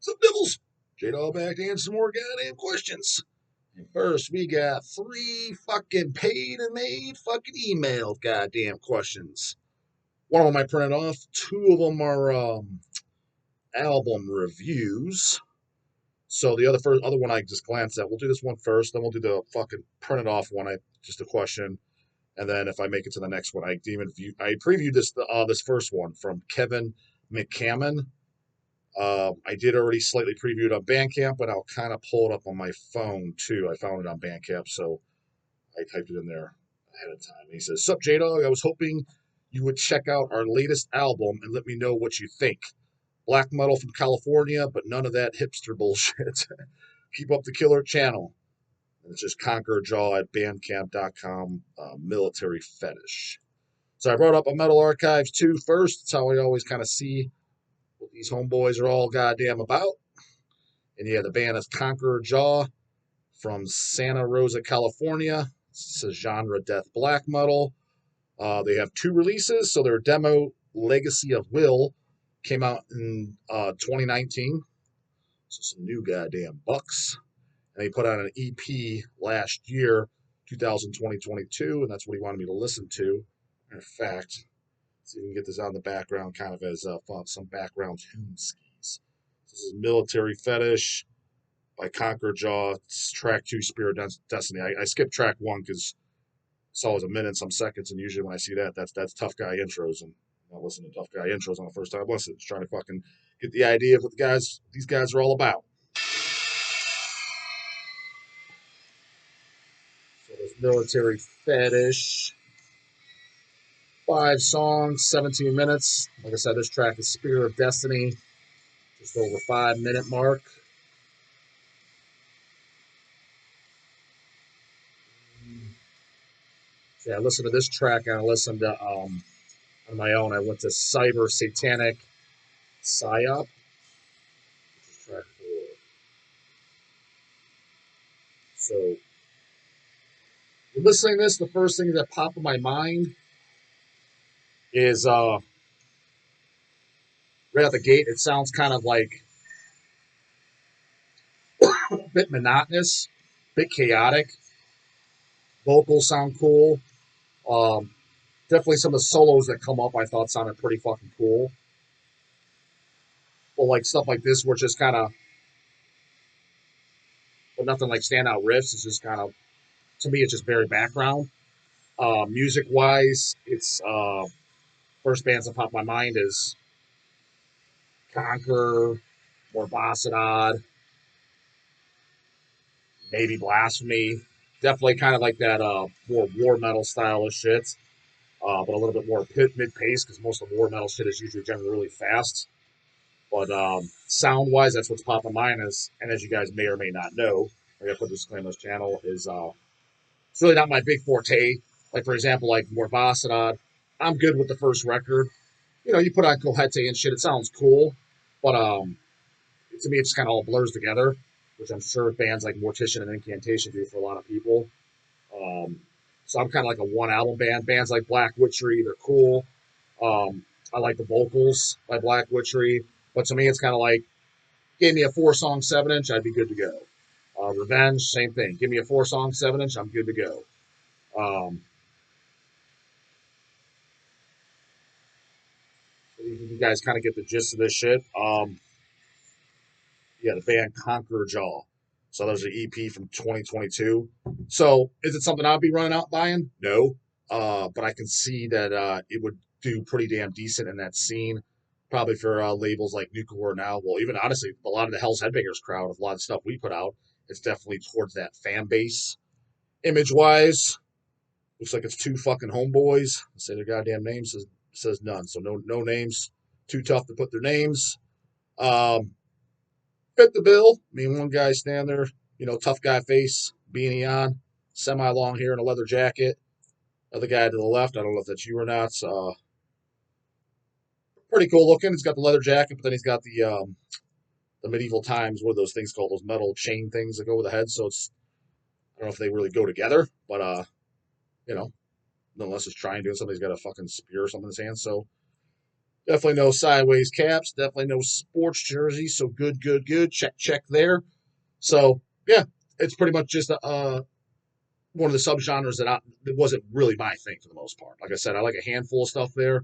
Some Devils. J-Dog back to answer some more goddamn questions. And first, we got 3 fucking paid and made fucking emailed goddamn questions. One of them I printed off. 2 of them are album reviews. So the other one I just glanced at. We'll do this one first, then we'll do the fucking printed off one. Just a question, and then if I make it to the next one, I previewed this first one from Kevin McCammon. I did already slightly preview it on Bandcamp, but I'll kind of pull it up on my phone too. I found it on Bandcamp, so I typed it in there ahead of time. And he says, "Sup, J-Dog, I was hoping you would check out our latest album and let me know what you think. Black metal from California, but none of that hipster bullshit. Keep up the killer channel." And it's just Conqueror Jaw at bandcamp.com, military fetish. So I brought up a Metal Archives 2 first. That's how I always kind of see what these homeboys are all goddamn about. And yeah, the band is Conqueror Jaw from Santa Rosa, California. It's a genre death black metal. They have 2 releases. So their demo, Legacy of Will, came out in 2019. So some new goddamn bucks. And he put out an EP last year, 2020-22, and that's what he wanted me to listen to. In fact, see if we can get this on the background kind of as some background tune skis. This is Military Fetish by Conquer Jaw. It's track 2, Spirit Destiny. I skipped track 1 because it's always a minute and some seconds, and usually when I see that, that's tough guy intros, and I listen to tough guy intros on the first time I listen. Just trying to fucking get the idea of what these guys are all about. So there's Military Fetish. 5 songs, 17 minutes. Like I said, this track is Spirit of Destiny, just over 5-minute mark. So yeah, I listened to this track and I listened to on my own. I went to Cyber Satanic Psyop, which is track 4. So listening to this, the first thing that popped in my mind is right out the gate, it sounds kind of like a bit monotonous, a bit chaotic. Vocals sound cool. Definitely some of the solos that come up I thought sounded pretty fucking cool. But like stuff like this where it's just kind of, but nothing like standout riffs. It's just kind of, to me, it's just very background. Music wise, it's first bands that pop in my mind is Conqueror, Morbosidad, maybe Blasphemy. Definitely kind of like that more war metal style of shit, but a little bit more mid pace because most of the war metal shit is usually generally really fast. But sound wise, that's what's popping in mind is, and as you guys may or may not know, I gotta put this disclaimer on this channel is it's really not my big forte. Like for example, like Morbosidad, I'm good with the first record. You know, you put on Kohete and shit, it sounds cool, but to me, it just kind of all blurs together, which I'm sure bands like Mortician and Incantation do for a lot of people. Um, so I'm kind of like a one album band. Bands like Black Witchery, they're cool. I like the vocals by Black Witchery, but to me, it's kind of like, give me a 4-song 7-inch, I'd be good to go. Revenge, same thing. Give me a 4-song 7-inch, I'm good to go. You guys kind of get the gist of this shit. Yeah, the band Conquer Jaw. So there's an EP from 2022. So is it something I'll be running out buying? No. But I can see that it would do pretty damn decent in that scene. Probably for labels like Nuclear now. Well, even honestly, a lot of the Hell's Headbangers crowd, of a lot of stuff we put out, it's definitely towards that fan base. Image wise, looks like it's 2 fucking homeboys. Say their goddamn names, says none. So no names. Too tough to put their names. Fit the bill. I mean, one guy standing there, you know, tough guy face, beanie on, semi-long hair and a leather jacket. Other guy to the left, I don't know if that's you or not. Pretty cool looking. He's got the leather jacket, but then he's got the medieval times, what are those things called? Those metal chain things that go with the head. So it's, I don't know if they really go together, but you know, nonetheless, it's trying doing something. He's got a fucking spear or something in his hand. So Definitely no sideways caps. Definitely no sports jerseys. So good, good, good. Check, check there. So yeah, it's pretty much just one of the subgenres that wasn't really my thing for the most part. Like I said, I like a handful of stuff there,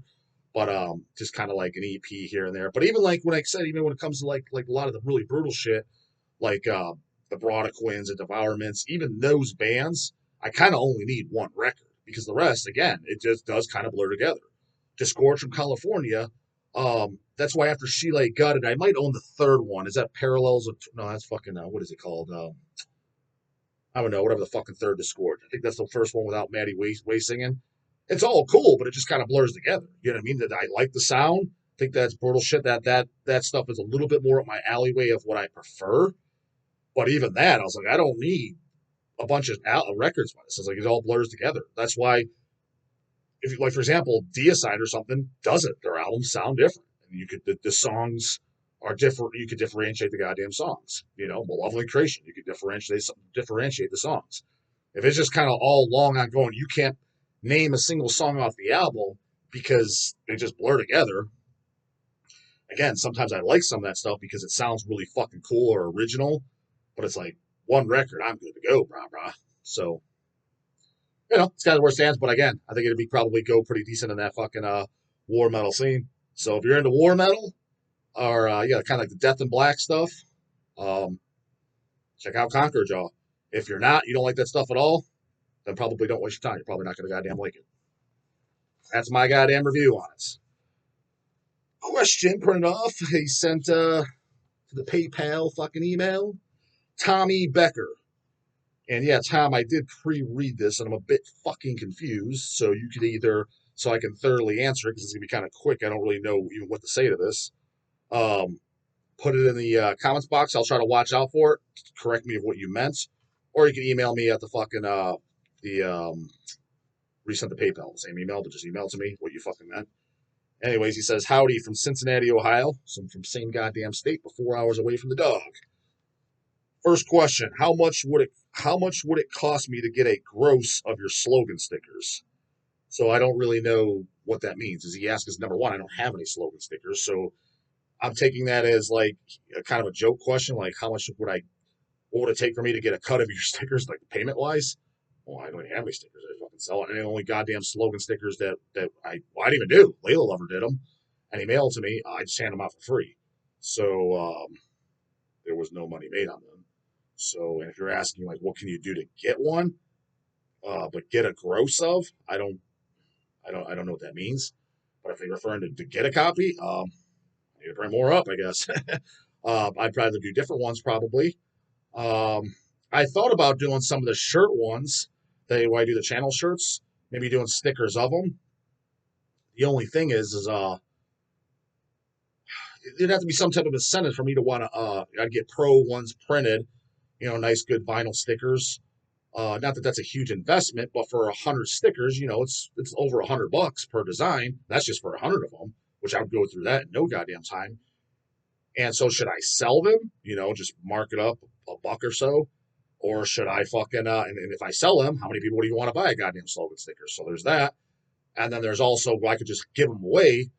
but just kind of like an EP here and there. But even like when I said, even when it comes to like a lot of the really brutal shit, like the Brodequins and Devourments, even those bands, I kind of only need one record because the rest, again, it just does kind of blur together. Disgorge from California. That's why after She Lay Gutted, I might own the third one. Is that Parallels of? No, that's fucking. What is it called? I don't know. Whatever the fucking third Disgorge. I think that's the first one without Maddie Way singing. It's all cool, but it just kind of blurs together. You know what I mean? That I like the sound. I think that's brutal shit. That stuff is a little bit more up my alleyway of what I prefer. But even that, I was like, I don't need a bunch of records by this. It's like it all blurs together. That's why, if you like, for example, Deicide or something does it. Their albums sound different, and you could the songs are different. You could differentiate the goddamn songs. You know, Malevolent Creation. You could differentiate the songs. If it's just kind of all long ongoing, you can't name a single song off the album because they just blur together. Again, sometimes I like some of that stuff because it sounds really fucking cool or original, but it's like one record, I'm good to go, brah brah. So, it's kind of where it stands. But again, I think it'd be probably go pretty decent in that fucking war metal scene. So if you're into war metal or kind of like the Death and Black stuff, um, check out Conqueror Jaw. If you're not, you don't like that stuff at all, then probably don't waste your time. You're probably not gonna goddamn like it. That's my goddamn review on it. Question printed off. He sent the PayPal fucking email. Tommy Becker. And yeah, Tom, I did pre-read this, and I'm a bit fucking confused. So you could so I can thoroughly answer it because it's gonna be kind of quick. I don't really know even what to say to this. Um, put it in the comments box. I'll try to watch out for it. Correct me of what you meant, or you can email me at the fucking the resend the PayPal, the same email, but just email to me what you fucking meant. Anyways, he says, "Howdy from Cincinnati, Ohio. So I'm from same goddamn state, but 4 hours away from the dog." First question: How much would it cost me to get a gross of your slogan stickers? So I don't really know what that means. Does he ask us number one? I don't have any slogan stickers, so I'm taking that as like a kind of a joke question, like how much what would it take for me to get a cut of your stickers, like payment wise? Well, I don't even have any stickers. I fucking sell it. And the only goddamn slogan stickers that I didn't even do. Layla Lover did them, and he mailed them to me. I just hand them out for free. So there was no money made on them. So, and if you're asking like, what can you do to get one? But get a gross of, I don't know what that means. But if they're referring to get a copy, I need to bring more up, I guess. I'd rather do different ones probably. Um, I thought about doing some of the shirt ones. Where I do the channel shirts, maybe doing stickers of them. The only thing is it'd have to be some type of incentive for me to want to. I'd get pro ones printed, nice good vinyl stickers. Not that that's a huge investment, but for 100 stickers, it's over $100 per design. That's just for 100 of them, which I would go through that in no goddamn time. And so, should I sell them? Just mark it up a buck or so, or should I fucking and if I sell them, how many people do you want to buy a goddamn slogan sticker? So there's that, and then there's also I could just give them away.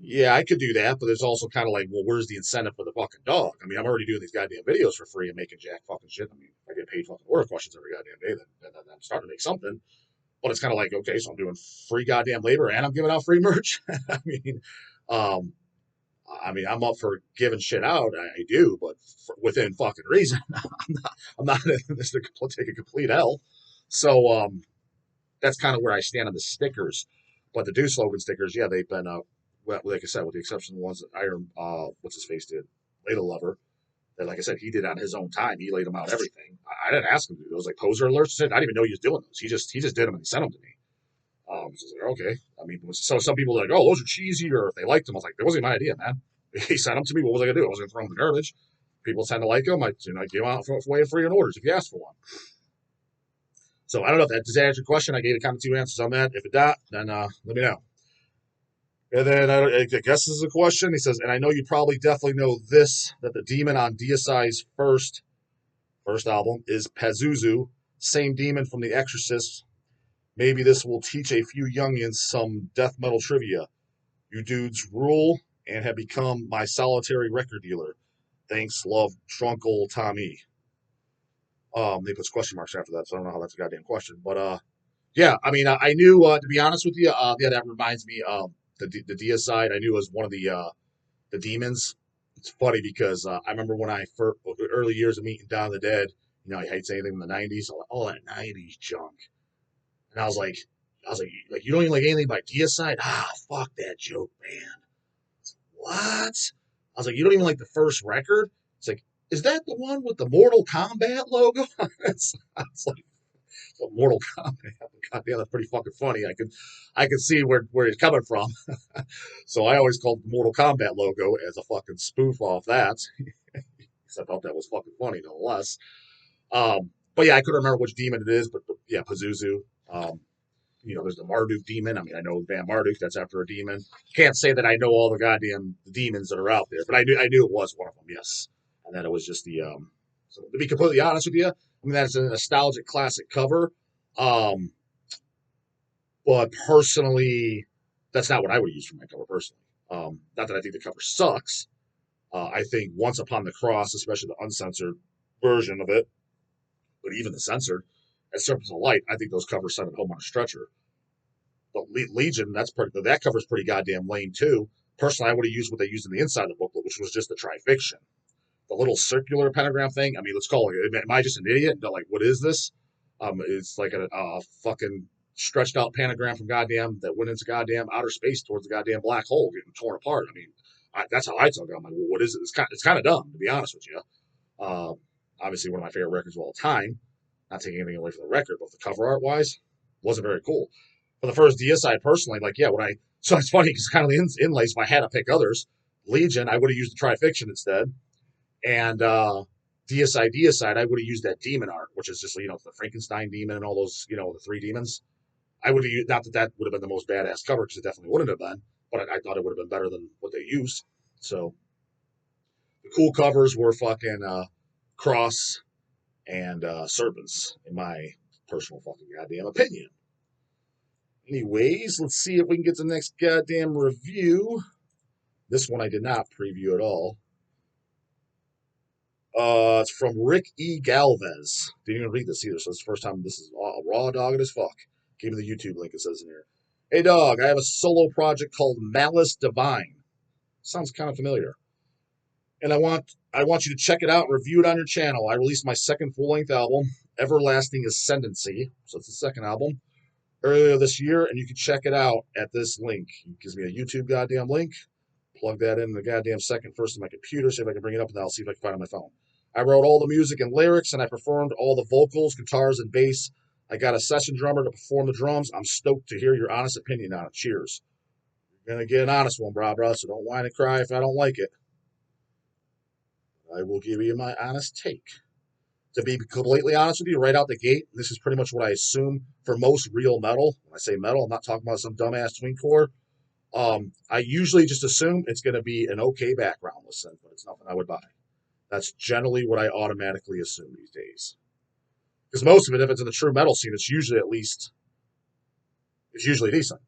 Yeah, I could do that, but there's also kind of like, well, where's the incentive for the fucking dog? I mean, I'm already doing these goddamn videos for free and making jack fucking shit. I mean, if I get paid fucking order questions every goddamn day, then I'm starting to make something. But it's kind of like, okay, so I'm doing free goddamn labor and I'm giving out free merch. Um, I'm up for giving shit out. I do, but within fucking reason. I'm not in this to take a complete L. So that's kind of where I stand on the stickers. But the do slogan stickers, yeah, they've been like I said, with the exception of the ones that Iron, what's his face did, Ladle Lover. That, like I said, he did on his own time. He laid them out everything. I didn't ask him to do those like poser alerts. I didn't even know he was doing those. He just did them and he sent them to me. So I was like, okay. I mean, so some people are like, oh, those are cheesy, or if they liked them, I was like, that wasn't my idea, man. He sent them to me. What was I gonna do? I was gonna throw them in the garbage. People tend to like them. I give them out for way of free in orders if you ask for one. So I don't know if that does that answer your question. I gave you kind of two answers on that. If it not, then let me know. And then I guess this is a question. He says, and I know you probably definitely know this, that the demon on Deicide's first album is Pazuzu, same demon from The Exorcist. Maybe this will teach a few youngins some death metal trivia. You dudes rule and have become my solitary record dealer. Thanks, love, Trunkle Tommy. They put question marks after that, so I don't know how that's a goddamn question. But yeah, I mean, I knew to be honest with you, yeah, that reminds me of the Deicide. I knew was one of the demons. It's funny because I remember when I first early years of meeting Dawn of the Dead. You know, he hates anything from the '90s, all that '90s junk, and I was like, you don't even like anything by Deicide? Ah, fuck that joke, man. What? I was like, you don't even like the first record? It's like, is that the one with the Mortal Kombat logo? It's, I was like, so Mortal Kombat. God damn, that's pretty fucking funny. I could see where he's coming from. So I always called the Mortal Kombat logo as a fucking spoof off that. Because I thought that was fucking funny, nonetheless. But yeah, I couldn't remember which demon it is, but yeah, Pazuzu. Um, there's the Marduk demon. I mean, I know Van Marduk. That's after a demon. Can't say that I know all the goddamn demons that are out there, but I knew it was one of them. Yes, and then it was just the. So to be completely honest with you, I mean that's a nostalgic classic cover. Um, but personally, that's not what I would use for my cover personally. Not that I think the cover sucks. I think Once Upon the Cross, especially the uncensored version of it, but even the censored, at Surface of Light, I think those covers send it home on a stretcher. But Legion, that cover's pretty goddamn lame too. Personally, I would have used what they used in the inside of the booklet, which was just the trifiction. The little circular pentagram thing. I mean, let's call it. Am I just an idiot? Like, what is this? It's like a fucking stretched out pentagram from goddamn that went into goddamn outer space towards the goddamn black hole getting torn apart. I mean, that's how I took it. I'm like, well, what is it? It's kind of dumb, to be honest with you. Um, Obviously, one of my favorite records of all time. Not taking anything away from the record, but the cover art wise, wasn't very cool. For the first Deicide, personally, like, yeah, so it's funny because kind of the inlays, if I had to pick others, Legion, I would have used the trifiction instead. And Deicide, I would have used that demon art, which is just, the Frankenstein demon and all those, the three demons. I would have used, not that that would have been the most badass cover, because it definitely wouldn't have been, but I thought it would have been better than what they used. So the cool covers were fucking Cross and Serpents, in my personal fucking goddamn opinion. Anyways, let's see if we can get to the next goddamn review. This one I did not preview at all. It's from Rick E. Galvez. Didn't even read this either, so it's the first time this is raw dog as fuck. Give me the YouTube link, it says in here. Hey dog, I have a solo project called Malice Divine. Sounds kind of familiar. And I want you to check it out and review it on your channel. I released my second full-length album, Everlasting Ascendancy. So it's the second album. Earlier this year, and you can check it out at this link. It gives me a YouTube goddamn link. Plug that in the goddamn second first in my computer, see if I can bring it up, and then I'll see if I can find it on my phone. I wrote all the music and lyrics, and I performed all the vocals, guitars, and bass. I got a session drummer to perform the drums. I'm stoked to hear your honest opinion on it. Cheers. You're going to get an honest one, brah, so don't whine and cry if I don't like it. I will give you my honest take. To be completely honest with you, right out the gate, this is pretty much what I assume for most real metal. When I say metal, I'm not talking about some dumbass tweencore. I usually just assume it's going to be an okay background listen, but it's nothing I would buy. That's generally what I automatically assume these days. Because most of it, if it's in the true metal scene, it's usually decent.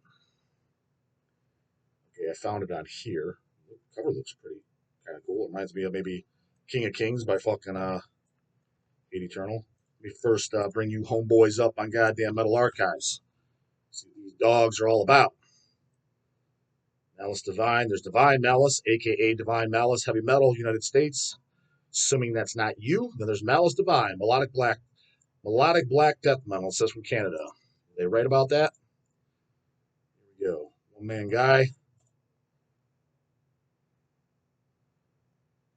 Okay, I found it on here. The cover looks pretty kind of cool. It reminds me of maybe King of Kings by fucking Hate Eternal. Let me first bring you homeboys up on goddamn Metal Archives. See what these dogs are all about. Malice Divine. There's Divine Malice, a.k.a. Divine Malice, Heavy Metal, United States. Assuming that's not you, then there's Malice Divine, Melodic Black Death Metal. It says from Canada. Are they right about that? Here we go. One man guy.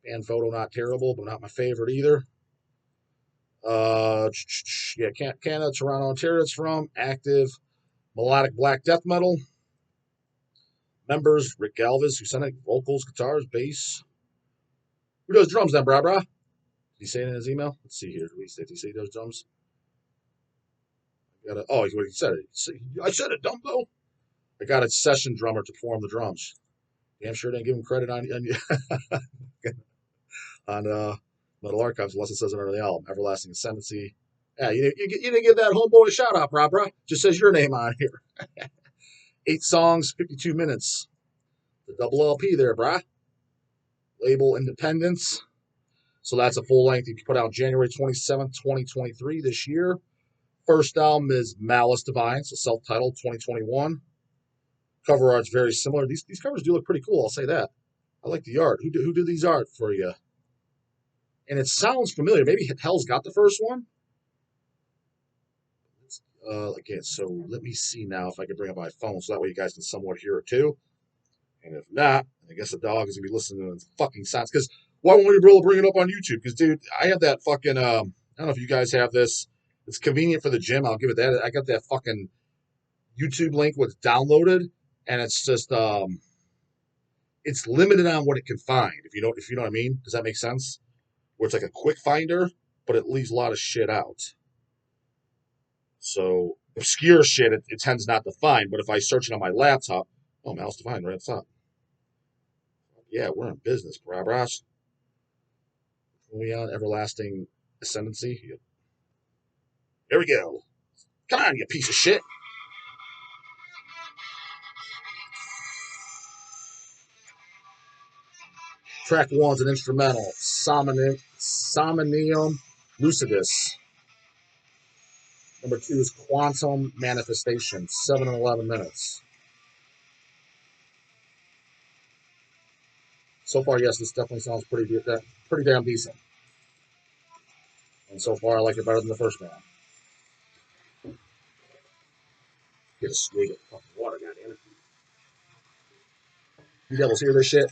Band photo not terrible, but not my favorite either. Yeah, Canada, Toronto, Ontario. It's from active melodic black death metal. Members: Rick Galvez, who sent it, vocals, guitars, bass. Who does drums then, brah? Did he say it in his email? Let's see here. Did he say he does drums? He said it. I said it, Dumbo. I got a session drummer to perform the drums. Damn sure didn't give him credit on Metal Archives unless it says it under the album. Everlasting Ascendancy. Yeah, you didn't give that homeboy a shout out, brah. Just says your name on here. 8 songs, 52 minutes. The double LP there, brah. Label Independence. So that's a full length. You put out January 27th, 2023 this year. First album is Malice Divine, so self-titled 2021. Cover art's very similar. These covers do look pretty cool, I'll say that. I like the art. Who did these art for you? And it sounds familiar. Maybe Hell's got the first one? Again, so let me see now if I can bring up my phone so that way you guys can somewhat hear it too. And if not, I guess the dog is gonna be listening to the fucking sounds. Because why won't you be able to bring it up on YouTube? Because dude, I have that fucking I don't know if you guys have this. It's convenient for the gym. I'll give it that. I got that fucking YouTube link where it's downloaded, and it's just it's limited on what it can find. If you know what I mean. Does that make sense? Where it's like a quick finder, but it leaves a lot of shit out. So obscure shit it tends not to find. But if I search it on my laptop, oh, Mouse to find right at the top. Yeah, we're in business, brah. We on everlasting ascendancy. Here we go. Come on, you piece of shit. Track one's an instrumental, Somnium Lucidus. Number 2 is Quantum Manifestation, 7 and 11 minutes. So far, yes, this definitely sounds pretty damn decent. And so far, I like it better than the first band. Get a swig of fucking water, goddammit. You devils hear this shit?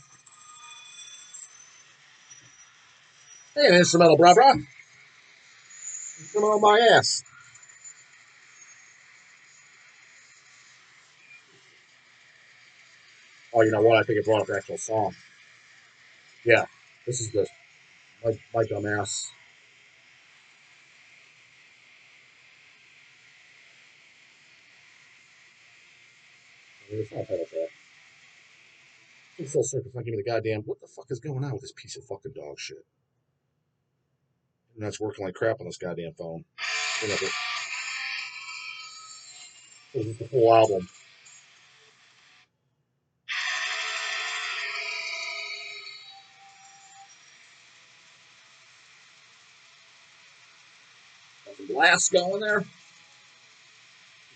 Hey, an instrumental, brah. Instrumental on my ass. Oh, you know what? I think it brought up the actual song. Yeah, this is good. My dumb ass. I mean, it's not title track. I'm full circle. It's not giving me the goddamn. What the fuck is going on with this piece of fucking dog shit? And that's working like crap on this goddamn phone. This is the full album. Got some blast going there.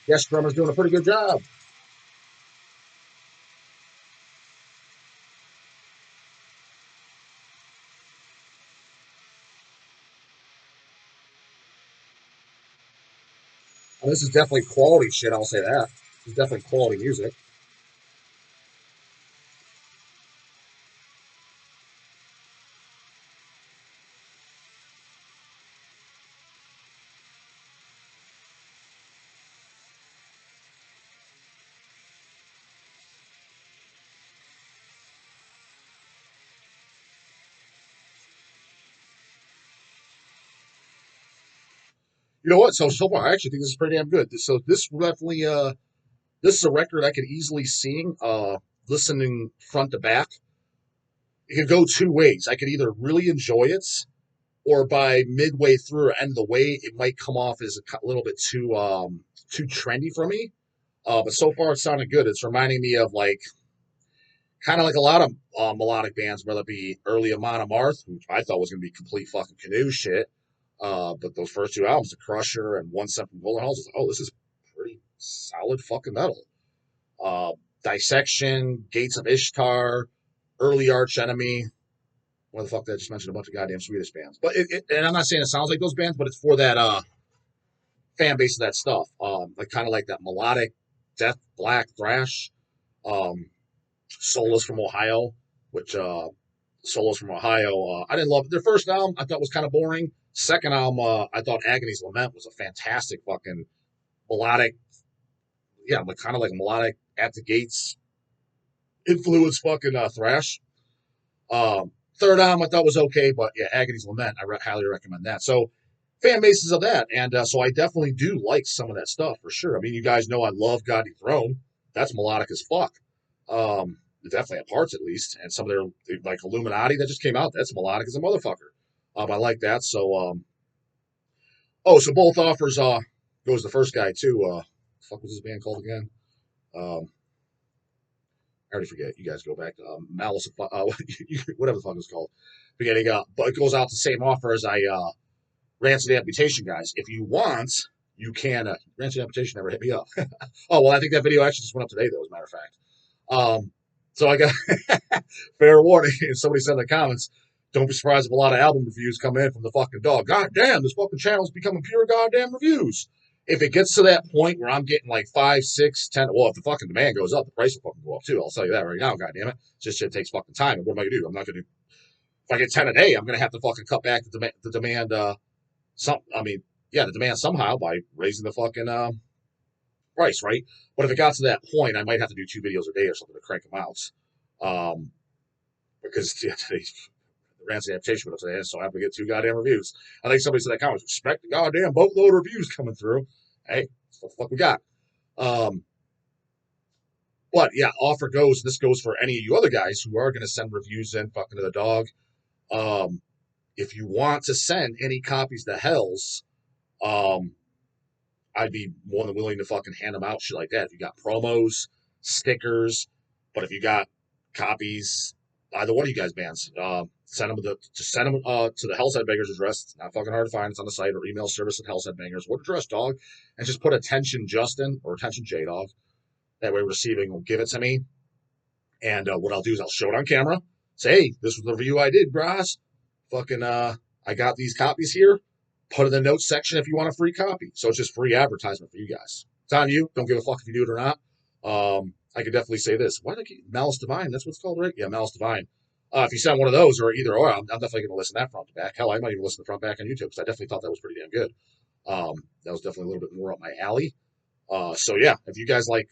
Guest drummer's doing a pretty good job. Well, this is definitely quality shit, I'll say that. This is definitely quality music. You know what? So far, I actually think this is pretty damn good. So this definitely, this is a record I could easily sing, listening front to back. It could go two ways. I could either really enjoy it, or by midway through or end of the way, it might come off as a little bit too trendy for me. But so far, it sounded good. It's reminding me of like kind of like a lot of melodic bands, whether it be early Amon Amarth, which I thought was going to be complete fucking canoe shit. But those first two albums, The Crusher and One Step from Bullet Halls, oh, this is pretty solid fucking metal. Dissection, Gates of Ishtar, Early Arch Enemy. What the fuck did I just mention? A bunch of goddamn Swedish bands. But and I'm not saying it sounds like those bands, but it's for that fan base of that stuff. Like kind of like that melodic death black thrash. Solos from Ohio, which Solos from Ohio, I didn't love it. Their first album I thought was kind of boring. Second album, I thought Agony's Lament was a fantastic fucking melodic, yeah, like kind of like melodic at the gates influence fucking thrash. Third album I thought was okay, but yeah, Agony's Lament, highly recommend that. So fan bases of that, and so I definitely do like some of that stuff for sure. I mean, you guys know I love God Throne. That's melodic as fuck. Definitely at parts at least, and some of their like Illuminati that just came out. That's melodic as a motherfucker. I like that. So so both offers goes the first guy too. Fuck was his band called again? Um, I already forget. You guys go back to Malice, whatever the fuck it's called. Beginning, but it goes out the same offer as I Rancid Amputation guys. If you want, you can. Rancid Amputation never hit me up. Oh well, I think that video actually just went up today, though. As a matter of fact. So I got fair warning. If somebody said in the comments, don't be surprised if a lot of album reviews come in from the fucking dog. God damn, this fucking channel's becoming pure goddamn reviews. If it gets to that point where I'm getting like 5, 6, 10, well, if the fucking demand goes up, the price will fucking go up too. I'll tell you that right now, goddamn it. Just shit takes fucking time. And what am I gonna do? I'm not gonna do. If I get 10 a day, I'm gonna have to fucking cut back the demand. The demand somehow by raising the fucking price, right? But if it got to that point, I might have to do 2 videos a day or something to crank them out. Because today's the Rancid Amputation went up today, so I have to get 2 goddamn reviews. I think somebody said that comment, expect the goddamn boatload of reviews coming through. Hey, that's what the fuck we got. But yeah, offer goes. This goes for any of you other guys who are going to send reviews in fucking to the dog. If you want to send any copies to Hells, I'd be more than willing to fucking hand them out, shit like that. If you got promos, stickers, but if you got copies, either one of you guys bands, send them to the Hell's Headbangers address. It's not fucking hard to find. It's on the site, or email service at Hell's Headbangers. What address, dog? And just put attention Justin or attention J Dog. That way, receiving will give it to me. And what I'll do is I'll show it on camera. Say, hey, this was the review I did, bros. Fucking, I got these copies here. Put in the notes section if you want a free copy. So it's just free advertisement for you guys. It's on you. Don't give a fuck if you do it or not. I could definitely say this. Why did I keep Malice Divine? That's what it's called, right? Yeah, Malice Divine. If you send one of those or either or, I'm definitely going to listen to that front to back. Hell, I might even listen to front back on YouTube because I definitely thought that was pretty damn good. That was definitely a little bit more up my alley. So yeah, if you guys like,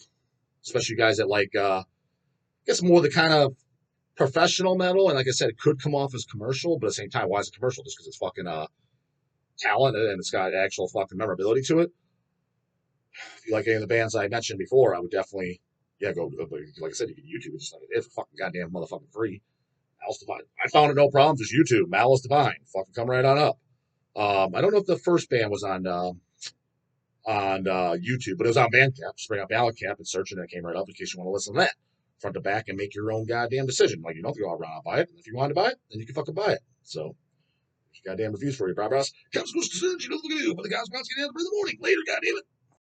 especially you guys that like, I guess more the kind of professional metal, and like I said, it could come off as commercial, but at the same time, why is it commercial? Just because it's fucking talent and it's got actual fucking memorability to it. If you like any of the bands I mentioned before, I would definitely, go. Like I said, you can YouTube it just like it's fucking goddamn motherfucking free. Malice Divine. I found it no problem. Just YouTube Malice Divine. Fucking come right on up. I don't know if the first band was on YouTube, but it was on Bandcamp. Just bring up Bandcamp and search it, and it came right up in case you want to listen to that front to back and make your own goddamn decision. Like, you don't have to go around and buy it. And if you want to buy it, then you can fucking buy it. So, goddamn reviews for you, bro. Comes to you know, look at you. But the guys want to get in the morning later, goddamn it.